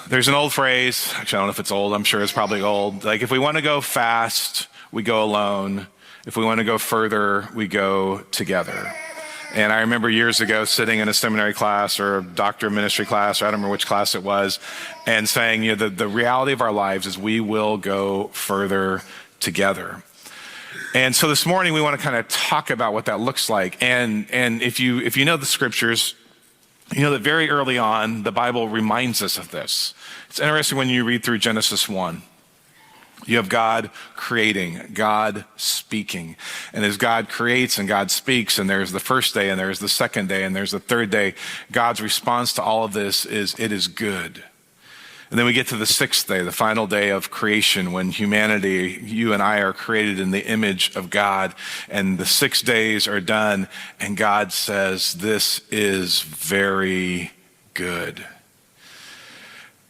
There's an old phrase, actually I don't know if it's old, I'm sure it's probably old. Like, if we want to go fast, we go alone. If we want to go further, we go together. And I remember years ago sitting in a seminary class or a doctor of ministry class, or I don't remember which class it was, and saying, the reality of our lives is we will go further together. And so this morning we want to kind of talk about what that looks like. And if you know the scriptures, you know that very early on, the Bible reminds us of this. It's interesting when you read through Genesis 1. You have God creating, God speaking. And as God creates and God speaks, and there's the first day and there's the second day and there's the third day, God's response to all of this is, it is good. And then we get to the sixth day, the final day of creation, when humanity, you and I, are created in the image of God. And the 6 days are done, and God says, this is very good.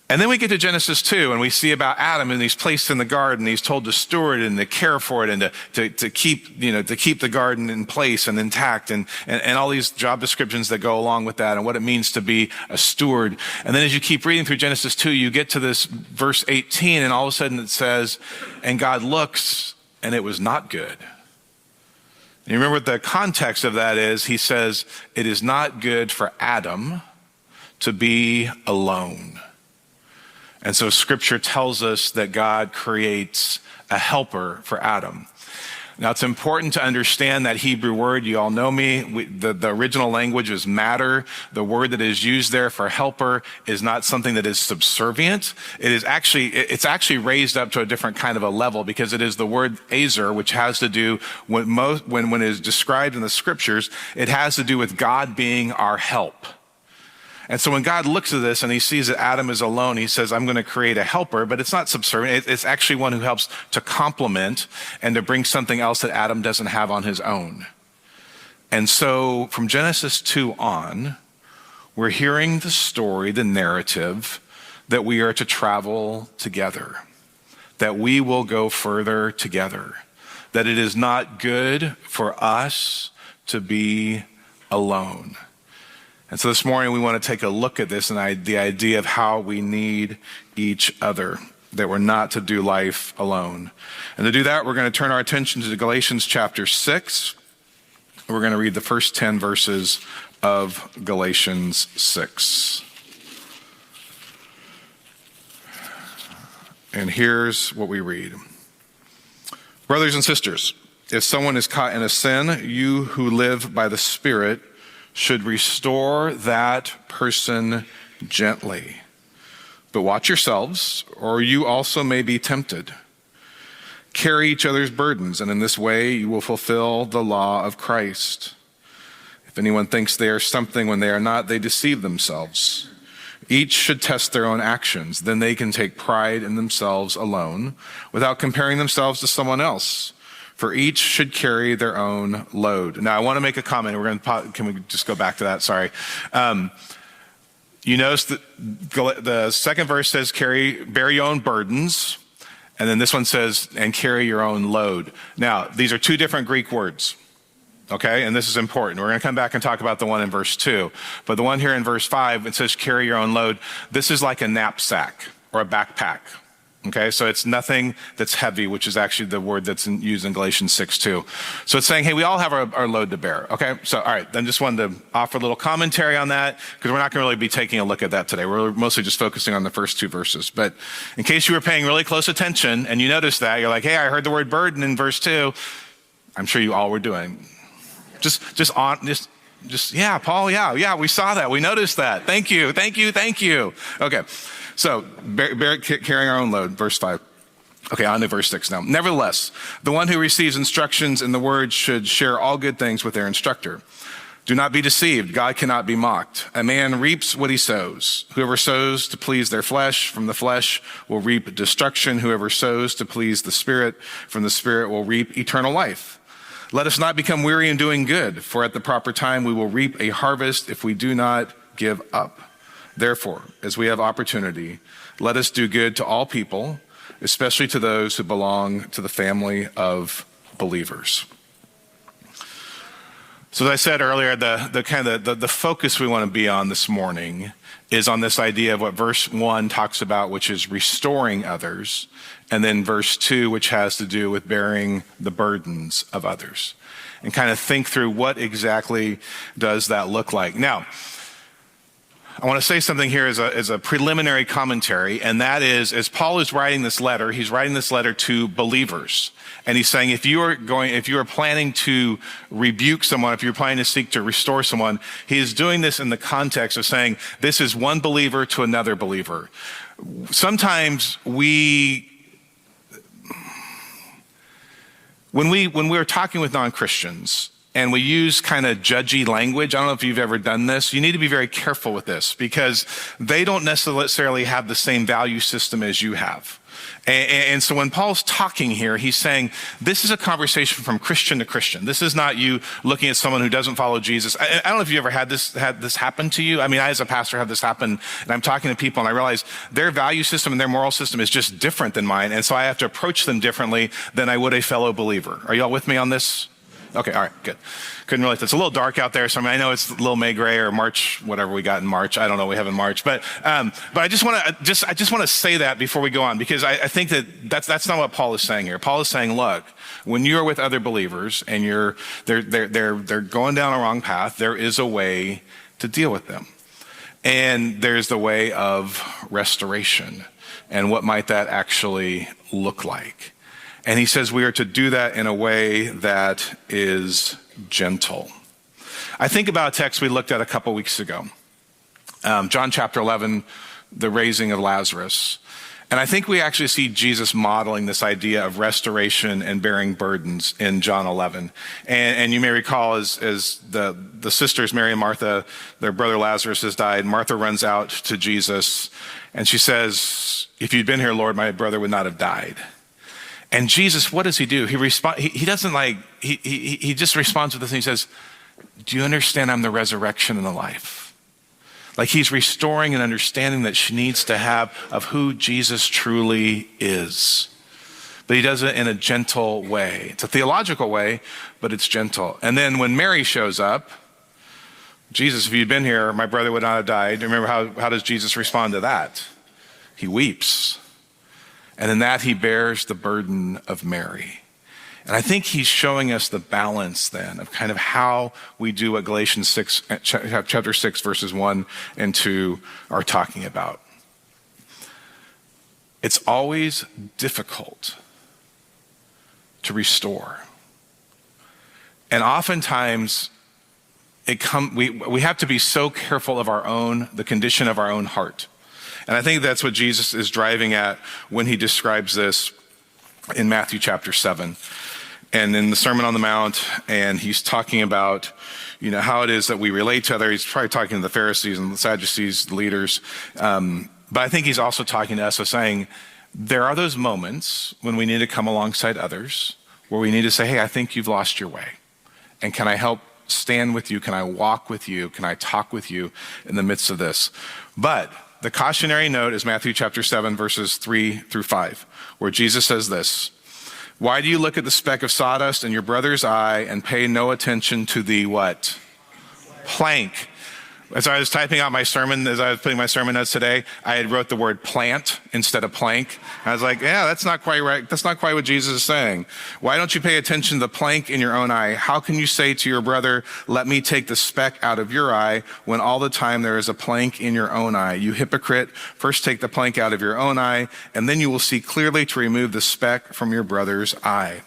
And then we get to Genesis 2, and we see about Adam, and he's placed in the garden. He's told to steward it and to care for it, and to keep the garden in place and intact, and all these job descriptions that go along with that, and what it means to be a steward. And then as you keep reading through Genesis 2, you get to this verse 18, and all of a sudden it says, and God looks, and it was not good. And you remember what the context of that is? He says, it is not good for Adam to be alone. And so scripture tells us that God creates a helper for Adam. Now, it's important to understand that Hebrew word. You all know me. The original language is matter. The word that is used there for helper is not something that is subservient. It's actually raised up to a different kind of a level, because it is the word azer, which has to do with when it is described in the scriptures, it has to do with God being our help. And so when God looks at this and he sees that Adam is alone, he says, I'm going to create a helper, but it's not subservient. It's actually one who helps to complement and to bring something else that Adam doesn't have on his own. And so from Genesis 2 on, we're hearing the story, the narrative, that we are to travel together, that we will go further together, that it is not good for us to be alone. And so this morning we want to take a look at this and the idea of how we need each other, that we're not to do life alone. And to do that, we're going to turn our attention to Galatians chapter 6. We're going to read the first 10 verses of Galatians 6. And here's what we read. Brothers and sisters, if someone is caught in a sin, you who live by the Spirit should restore that person gently. But watch yourselves, or you also may be tempted. Carry each other's burdens, and in this way you will fulfill the law of Christ. If anyone thinks they are something when they are not, they deceive themselves. Each should test their own actions. Then they can take pride in themselves alone, without comparing themselves to someone else. For each should carry their own load. Now, I want to make a comment. Can we just go back to that? Sorry. You notice that the second verse says, bear your own burdens. And then this one says, and carry your own load. Now, these are two different Greek words. Okay, and this is important. We're going to come back and talk about the one in verse 2. But the one here in verse 5, it says carry your own load. This is like a knapsack or a backpack. Okay, so it's nothing that's heavy, which is actually the word that's used in Galatians 6 too. So it's saying, hey, we all have our load to bear. Okay, so all right, then just wanted to offer a little commentary on that, because we're not going to really be taking a look at that today. We're mostly just focusing on the first two verses. But in case you were paying really close attention and you noticed that, you're like, hey, I heard the word burden in verse 2. I'm sure you all were doing. Yeah, Paul, yeah, we saw that. We noticed that. Thank you. Okay, so carrying our own load, verse 5. Okay, on to verse 6 now. Nevertheless, the one who receives instructions in the word should share all good things with their instructor. Do not be deceived. God cannot be mocked. A man reaps what he sows. Whoever sows to please their flesh, from the flesh will reap destruction. Whoever sows to please the Spirit, from the Spirit will reap eternal life. Let us not become weary in doing good, for at the proper time we will reap a harvest if we do not give up. Therefore, as we have opportunity, let us do good to all people, especially to those who belong to the family of believers. So as I said earlier, the focus we want to be on this morning is on this idea of what verse 1 talks about, which is restoring others, and then verse 2, which has to do with bearing the burdens of others, and kind of think through what exactly does that look like. Now, I want to say something here as a preliminary commentary, and that is, as Paul is writing this letter, he's writing this letter to believers. And he's saying, if you are planning to rebuke someone, if you're planning to seek to restore someone, he is doing this in the context of saying, this is one believer to another believer. Sometimes when we're talking with non-Christians, and we use kind of judgy language. I don't know if you've ever done this. You need to be very careful with this because they don't necessarily have the same value system as you have. And so when Paul's talking here, he's saying, this is a conversation from Christian to Christian. This is not you looking at someone who doesn't follow Jesus. I don't know if you ever had this happen to you. I mean, I as a pastor have this happen, and I'm talking to people and I realize their value system and their moral system is just different than mine. And so I have to approach them differently than I would a fellow believer. Are y'all with me on this? Okay, all right, good. Couldn't relate. It's a little dark out there, so I know it's a little May gray or March, whatever we got in March. I don't know what we have in March, but I just want to say that before we go on, because I think that's not what Paul is saying here. Paul is saying, look, when you are with other believers and they're going down a wrong path, there is a way to deal with them, and there's the way of restoration, and what might that actually look like? And he says we are to do that in a way that is gentle. I think about a text we looked at a couple weeks ago. John chapter 11, the raising of Lazarus. And I think we actually see Jesus modeling this idea of restoration and bearing burdens in John 11. And you may recall as the sisters, Mary and Martha, their brother Lazarus has died. Martha runs out to Jesus and she says, if you'd been here, Lord, my brother would not have died. And Jesus, what does he do? He just responds with this and he says, do you understand I'm the resurrection and the life? Like he's restoring an understanding that she needs to have of who Jesus truly is. But he does it in a gentle way. It's a theological way, but it's gentle. And then when Mary shows up, Jesus, if you'd been here, my brother would not have died. Remember how does Jesus respond to that? He weeps. And in that, he bears the burden of Mary. And I think he's showing us the balance then of kind of how we do what Galatians 6, chapter 6, verses 1 and 2 are talking about. It's always difficult to restore. And oftentimes, we have to be so careful of the condition of our own heart. And I think that's what Jesus is driving at when he describes this in Matthew chapter 7 and in the Sermon on the Mount. And he's talking about, how it is that we relate to others. He's probably talking to the Pharisees and the Sadducees, the leaders. But I think he's also talking to us of saying there are those moments when we need to come alongside others where we need to say, hey, I think you've lost your way. And can I help stand with you? Can I walk with you? Can I talk with you in the midst of this? But the cautionary note is Matthew chapter 7, verses 3 through 5, where Jesus says this, why do you look at the speck of sawdust in your brother's eye and pay no attention to the what? Plank. As I was typing out my sermon, as I was putting my sermon notes today, I had wrote the word plant instead of plank. I was like, yeah, that's not quite right. That's not quite what Jesus is saying. Why don't you pay attention to the plank in your own eye? How can you say to your brother, let me take the speck out of your eye when all the time there is a plank in your own eye? You hypocrite, first take the plank out of your own eye, and then you will see clearly to remove the speck from your brother's eye.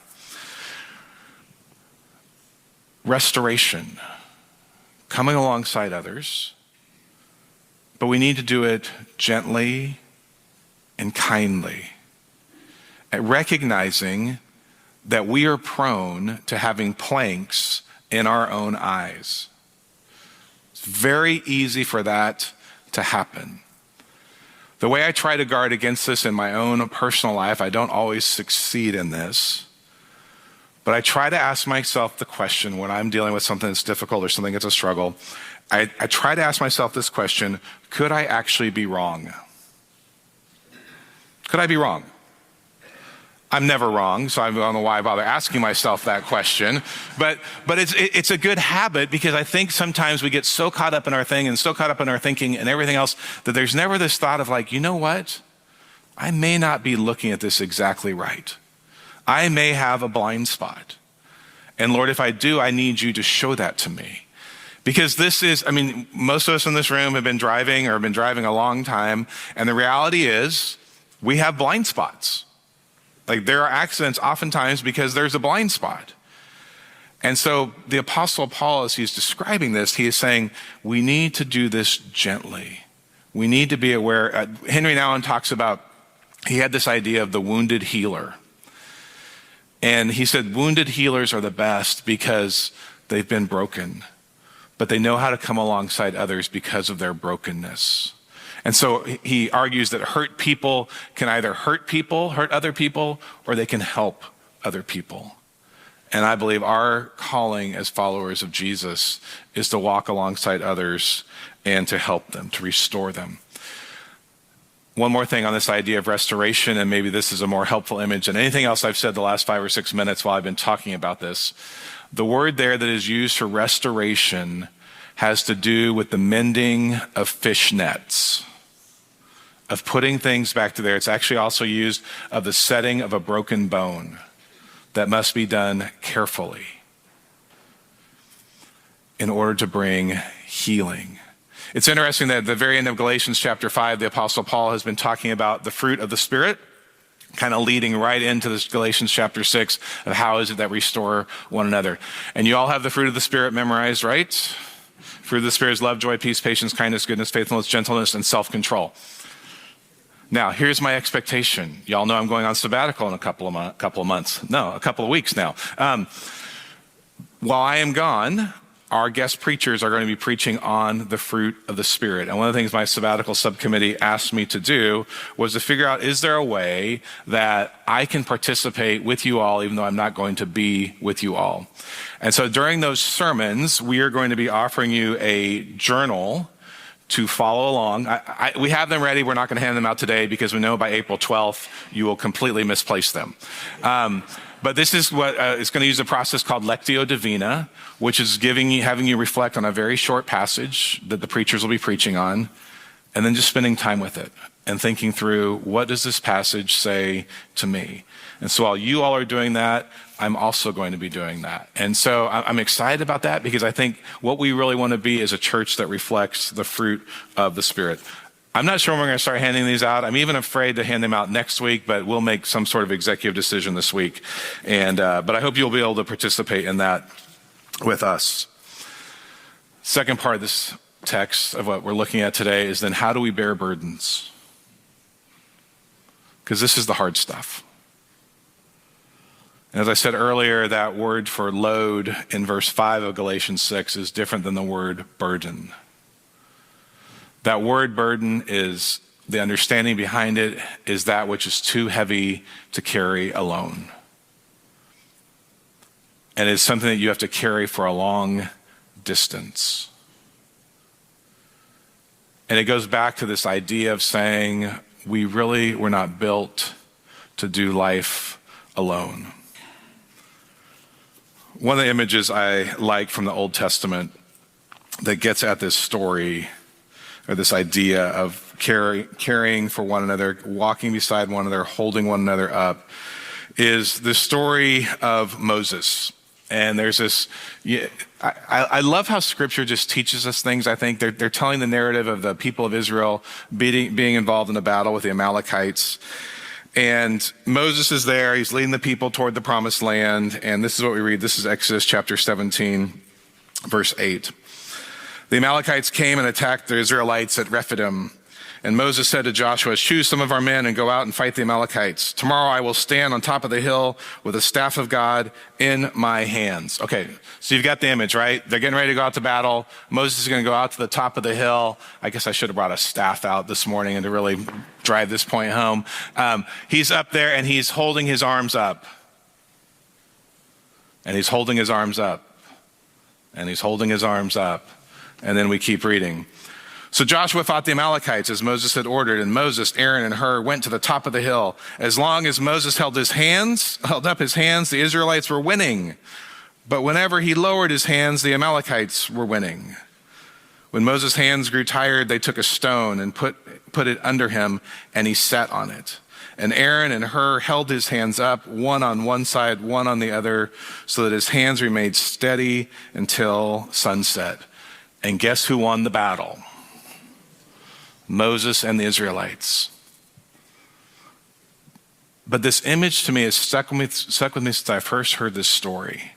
Restoration. Coming alongside others, but we need to do it gently and kindly, and recognizing that we are prone to having planks in our own eyes. It's very easy for that to happen. The way I try to guard against this in my own personal life, I don't always succeed in this. But I try to ask myself the question when I'm dealing with something that's difficult or something that's a struggle. I try to ask myself this question, could I actually be wrong? Could I be wrong? I'm never wrong, so I don't know why I bother asking myself that question. But it's a good habit, because I think sometimes we get so caught up in our thing and so caught up in our thinking and everything else that there's never this thought of like, you know what? I may not be looking at this exactly right. I may have a blind spot. And Lord, if I do, I need you to show that to me. Because most of us in this room have been driving a long time. And the reality is we have blind spots. Like, there are accidents oftentimes because there's a blind spot. And so the Apostle Paul, as he's describing this, he is saying, we need to do this gently. We need to be aware. Henry Nouwen talks about, he had this idea of the wounded healer. And he said, wounded healers are the best because they've been broken, but they know how to come alongside others because of their brokenness. And so he argues that hurt people can either hurt other people, or they can help other people. And I believe our calling as followers of Jesus is to walk alongside others and to help them, to restore them. One more thing on this idea of restoration, and maybe this is a more helpful image than anything else I've said the last 5 or 6 minutes while I've been talking about this. The word there that is used for restoration has to do with the mending of fish nets, of putting things back to there. It's actually also used of the setting of a broken bone that must be done carefully in order to bring healing. It's interesting that at the very end of Galatians chapter 5, the Apostle Paul has been talking about the fruit of the Spirit, kind of leading right into this Galatians chapter 6 of how is it that we restore one another. And you all have the fruit of the Spirit memorized, right? Fruit of the Spirit is love, joy, peace, patience, kindness, goodness, faithfulness, gentleness, and self-control. Now, here's my expectation. Y'all know I'm going on sabbatical in a couple of weeks now. While I am gone, our guest preachers are going to be preaching on the fruit of the Spirit. And one of the things my sabbatical subcommittee asked me to do was to figure out, is there a way that I can participate with you all, even though I'm not going to be with you all? And so during those sermons, we are going to be offering you a journal to follow along. We have them ready. We're not going to hand them out today because we know by April 12th, you will completely misplace them. But this is what it's going to use a process called Lectio Divina, which is having you reflect on a very short passage that the preachers will be preaching on, and then just spending time with it and thinking through, what does this passage say to me? And so while you all are doing that, I'm also going to be doing that. And so I'm excited about that, because I think what we really want to be is a church that reflects the fruit of the Spirit. I'm not sure when we're going to start handing these out. I'm even afraid to hand them out next week, but we'll make some sort of executive decision this week. And but I hope you'll be able to participate in that with us. Second part of this text of what we're looking at today is then, how do we bear burdens? Because this is the hard stuff. And as I said earlier, that word for load in verse 5 of Galatians 6 is different than the word burden. That word burden is, the understanding behind it is that which is too heavy to carry alone. And it's something that you have to carry for a long distance. And it goes back to this idea of saying, we're not built to do life alone. One of the images I like from the Old Testament that gets at this story, or this idea of caring for one another, walking beside one another, holding one another up, is the story of Moses. And there's this, I love how Scripture just teaches us things. I think they're telling the narrative of the people of Israel being involved in a battle with the Amalekites. And Moses is there, he's leading the people toward the promised land. And this is what we read. This is Exodus chapter 17, verse 8. The Amalekites came and attacked the Israelites at Rephidim. And Moses said to Joshua, choose some of our men and go out and fight the Amalekites. Tomorrow I will stand on top of the hill with the staff of God in my hands. Okay, so you've got the image, right? They're getting ready to go out to battle. Moses is going to go out to the top of the hill. I guess I should have brought a staff out this morning and to really drive this point home. He's up there and he's holding his arms up. And he's holding his arms up. And he's holding his arms up. And then we keep reading. So Joshua fought the Amalekites as Moses had ordered, and Moses, Aaron, and Hur went to the top of the hill. As long as Moses held up his hands, the Israelites were winning. But whenever he lowered his hands, the Amalekites were winning. When Moses' hands grew tired, they took a stone and put it under him, and he sat on it. And Aaron and Hur held his hands up, one on one side, one on the other, so that his hands remained steady until sunset. And guess who won the battle? Moses and the Israelites. But this image to me has stuck with me since I first heard this story.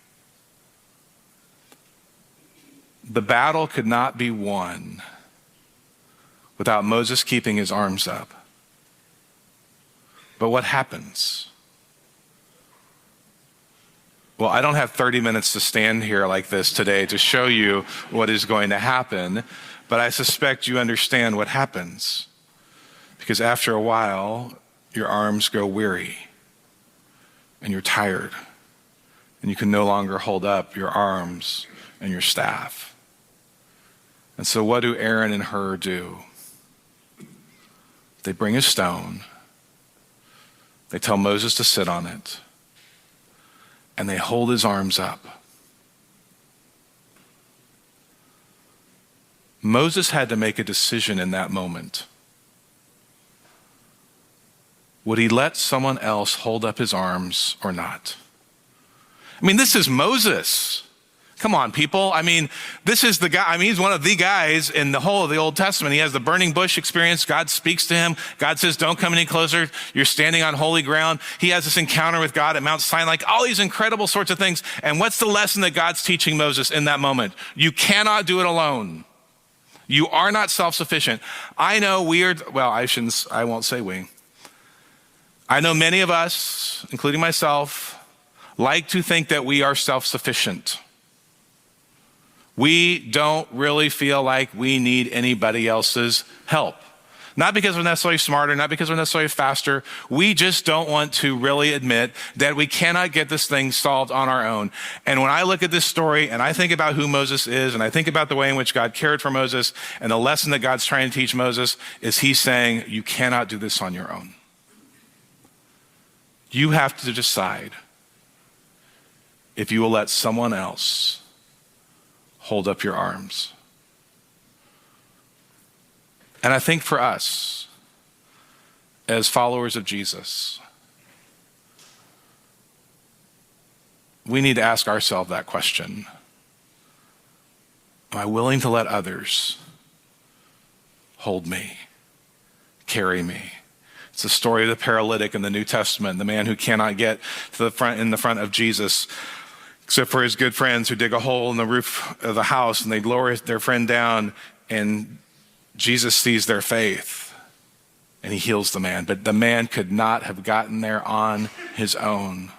The battle could not be won without Moses keeping his arms up. But what happens? Well, I don't have 30 minutes to stand here like this today to show you what is going to happen, but I suspect you understand what happens. Because after a while, your arms grow weary and you're tired and you can no longer hold up your arms and your staff. And so what do Aaron and Hur do? They bring a stone. They tell Moses to sit on it. And they hold his arms up. Moses had to make a decision in that moment. Would he let someone else hold up his arms or not? I mean, this is Moses. Come on, people. I mean, this is the guy. I mean, he's one of the guys in the whole of the Old Testament. He has the burning bush experience. God speaks to him. God says, don't come any closer. You're standing on holy ground. He has this encounter with God at Mount Sinai, like all these incredible sorts of things. And what's the lesson that God's teaching Moses in that moment? You cannot do it alone. You are not self-sufficient. I know I won't say we. I know many of us, including myself, like to think that we are self-sufficient. We don't really feel like we need anybody else's help. Not because we're necessarily smarter, not because we're necessarily faster. We just don't want to really admit that we cannot get this thing solved on our own. And when I look at this story and I think about who Moses is, and I think about the way in which God cared for Moses, and the lesson that God's trying to teach Moses is he's saying, you cannot do this on your own. You have to decide if you will let someone else hold up your arms. And I think for us, as followers of Jesus, we need to ask ourselves that question. Am I willing to let others hold me, carry me? It's the story of the paralytic in the New Testament, the man who cannot get to the front in the front of Jesus, except for his good friends who dig a hole in the roof of the house and they lower their friend down, and Jesus sees their faith and he heals the man. But the man could not have gotten there on his own.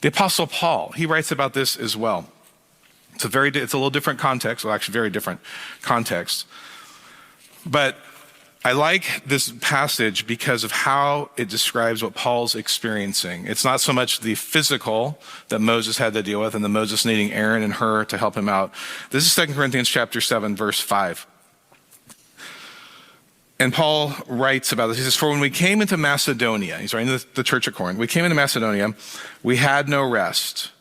The Apostle Paul, he writes about this as well. It's a little different context, well, actually very different context. But I like this passage because of how it describes what Paul's experiencing. It's not so much the physical that Moses had to deal with and the Moses needing Aaron and Hur to help him out. This is 2 Corinthians chapter 7, verse 5. And Paul writes about this. He says, for when we came into Macedonia, he's writing to the church at Corinth, we came into Macedonia, we had no rest,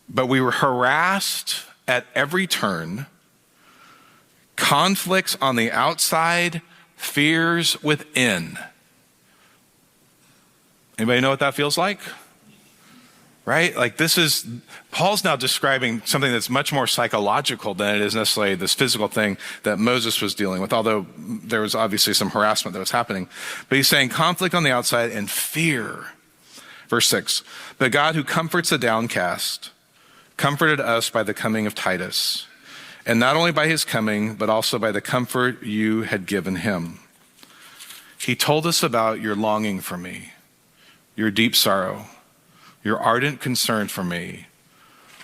but we were harassed at every turn, conflicts on the outside, fears within. Anybody know what that feels like? Right? Like Paul's now describing something that's much more psychological than it is necessarily this physical thing that Moses was dealing with, although there was obviously some harassment that was happening. But he's saying conflict on the outside and fear. Verse 6, but God who comforts the downcast comforted us by the coming of Titus. And not only by his coming, but also by the comfort you had given him. He told us about your longing for me, your deep sorrow, your ardent concern for me,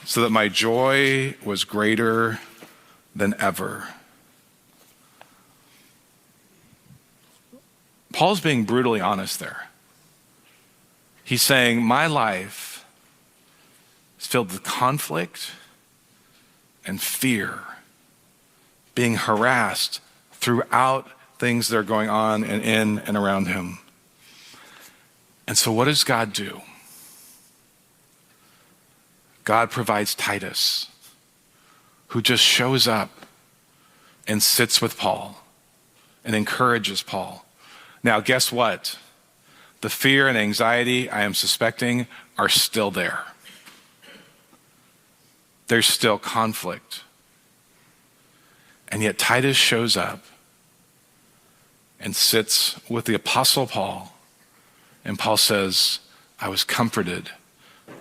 so that my joy was greater than ever. Paul's being brutally honest there. He's saying, my life is filled with conflict and fear, being harassed throughout things that are going on and in and around him. And so what does God do? God provides Titus, who just shows up and sits with Paul and encourages Paul. Now, guess what? The fear and anxiety, I am suspecting, are still there. There's still conflict. And yet Titus shows up and sits with the Apostle Paul. And Paul says, I was comforted,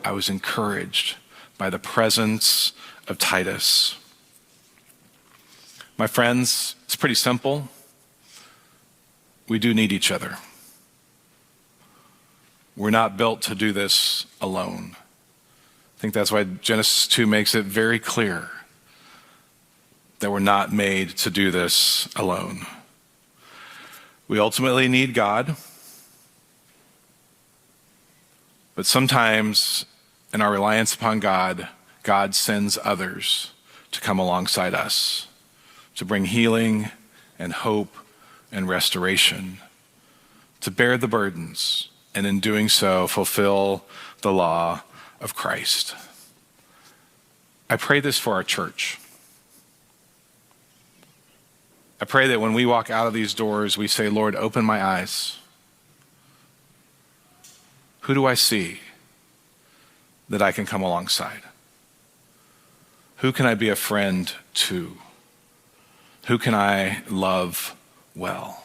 I was encouraged by the presence of Titus. My friends, it's pretty simple. We do need each other. We're not built to do this alone. I think that's why Genesis 2 makes it very clear that we're not made to do this alone. We ultimately need God, but sometimes in our reliance upon God, God sends others to come alongside us, to bring healing and hope and restoration, to bear the burdens, and in doing so, fulfill the law of Christ. I pray this for our church. I pray that when we walk out of these doors, we say, Lord, open my eyes. Who do I see that I can come alongside? Who can I be a friend to? Who can I love well?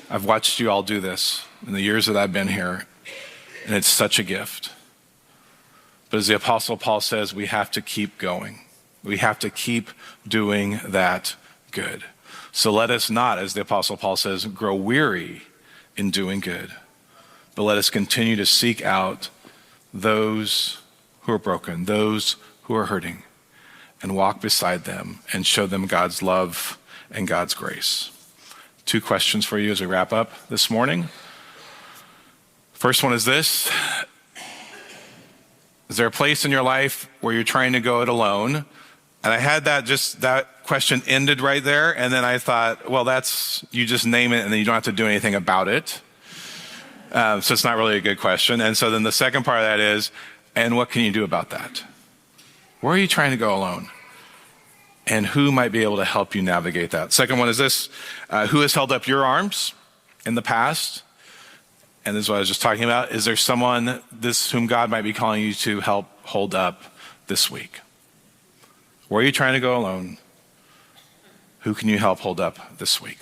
I've watched you all do this in the years that I've been here, and it's such a gift. But as the Apostle Paul says, we have to keep going. We have to keep doing that good. So let us not, as the Apostle Paul says, grow weary in doing good, but let us continue to seek out those who are broken, those who are hurting, and walk beside them and show them God's love and God's grace. 2 questions for you as we wrap up this morning. First one is this: is there a place in your life where you're trying to go it alone? And I had that question ended right there, and then I thought, well, you just name it and then you don't have to do anything about it. So it's not really a good question. And so then the second part of that is, and what can you do about that? Where are you trying to go alone? And who might be able to help you navigate that? Second one is this: who has held up your arms in the past? And this is what I was just talking about. Is there someone whom God might be calling you to help hold up this week? Where are you trying to go alone? Who can you help hold up this week?